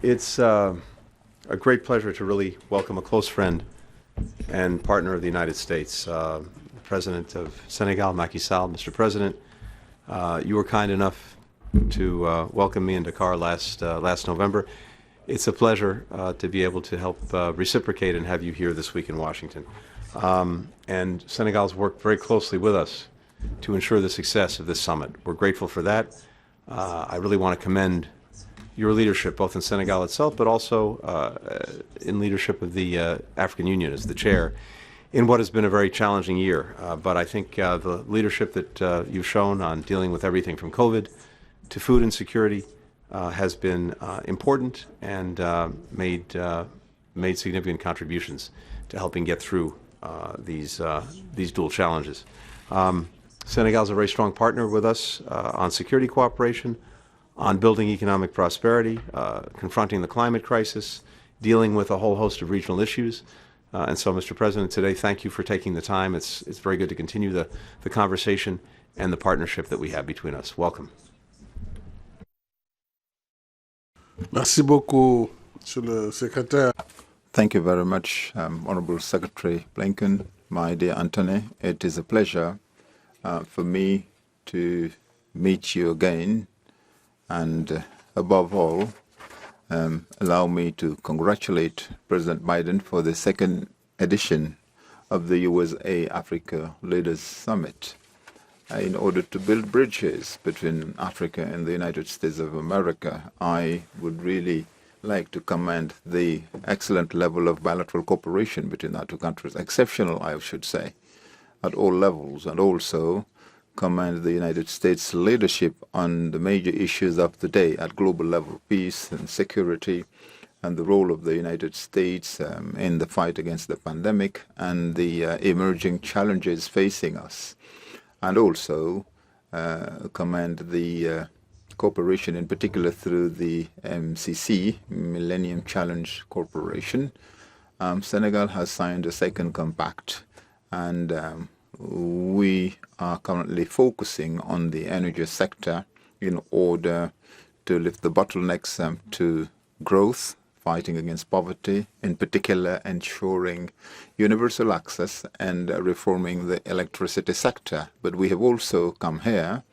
It's a great pleasure to really welcome a close friend and partner of the United States, the President of Senegal, Macky Sall. Mr. President, you were kind enough to welcome me in Dakar last November. It's a pleasure to be able to help reciprocate and have you here this week in Washington. And Senegal's worked very closely with us to ensure the success of this summit. We're grateful for that. I really want to commend your leadership, both in Senegal itself, but also in leadership of the African Union as the chair, in what has been a very challenging year. But I think the leadership that you've shown on dealing with everything from COVID to food insecurity has been important and made significant contributions to helping get through these dual challenges. Senegal is a very strong partner with us on security cooperation, on building economic prosperity, confronting the climate crisis, dealing with a whole host of regional issues. And so, Mr. President, today, thank you for taking the time. It's very good to continue the conversation and the partnership that we have between us. Welcome. Merci beaucoup, Monsieur le Secrétaire. Thank you very much, Honorable Secretary Blinken, my dear Antony. It is a pleasure for me to meet you again, and above all, allow me to congratulate President Biden for the second edition of the USA-Africa Leaders Summit in order to build bridges between Africa and the United States of America. I would really like to commend the excellent level of bilateral cooperation between our two countries, exceptional, I should say, at all levels, and also commend the United States leadership on the major issues of the day at global level, peace and security, and the role of the United States in the fight against the pandemic and the emerging challenges facing us. And also commend the cooperation in particular through the MCC, Millennium Challenge Corporation. Senegal has signed a second compact, and we are currently focusing on the energy sector in order to lift the bottlenecks to growth, fighting against poverty, in particular ensuring universal access and reforming the electricity sector. But we have also come here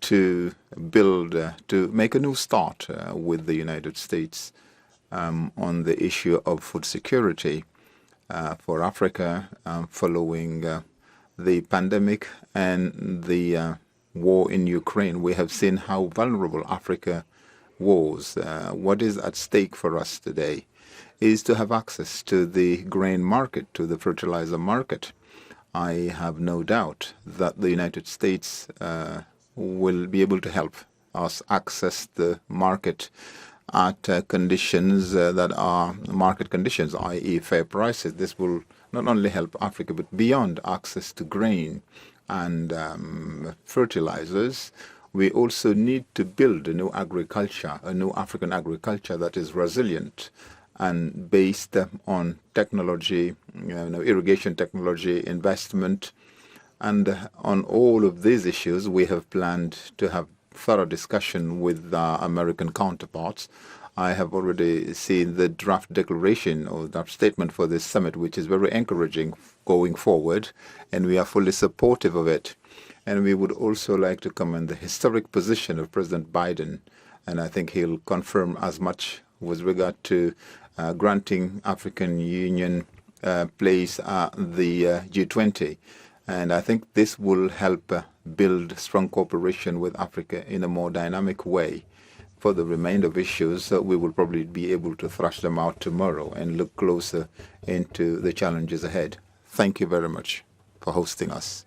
to build, to make a new start with the United States on the issue of food security for Africa following the pandemic and the war in Ukraine. We have seen how vulnerable Africa was. What is at stake for us today is to have access to the grain market, to the fertilizer market. I have no doubt that the United States will be able to help us access the market at conditions that are market conditions, i.e. fair prices. This will not only help Africa, but beyond access to grain and fertilizers, we also need to build a new agriculture, a new African agriculture that is resilient and based on technology, irrigation technology, investment. And on all of these issues, we have planned to have thorough discussion with our American counterparts. I have already seen the draft declaration or draft statement for this summit, which is very encouraging going forward, and we are fully supportive of it. And we would also like to commend the historic position of President Biden, and I think he'll confirm as much with regard to granting African Union place at the G20. And I think this will help build strong cooperation with Africa in a more dynamic way. For the remainder of issues, we will probably be able to thrash them out tomorrow and look closer into the challenges ahead. Thank you very much for hosting us.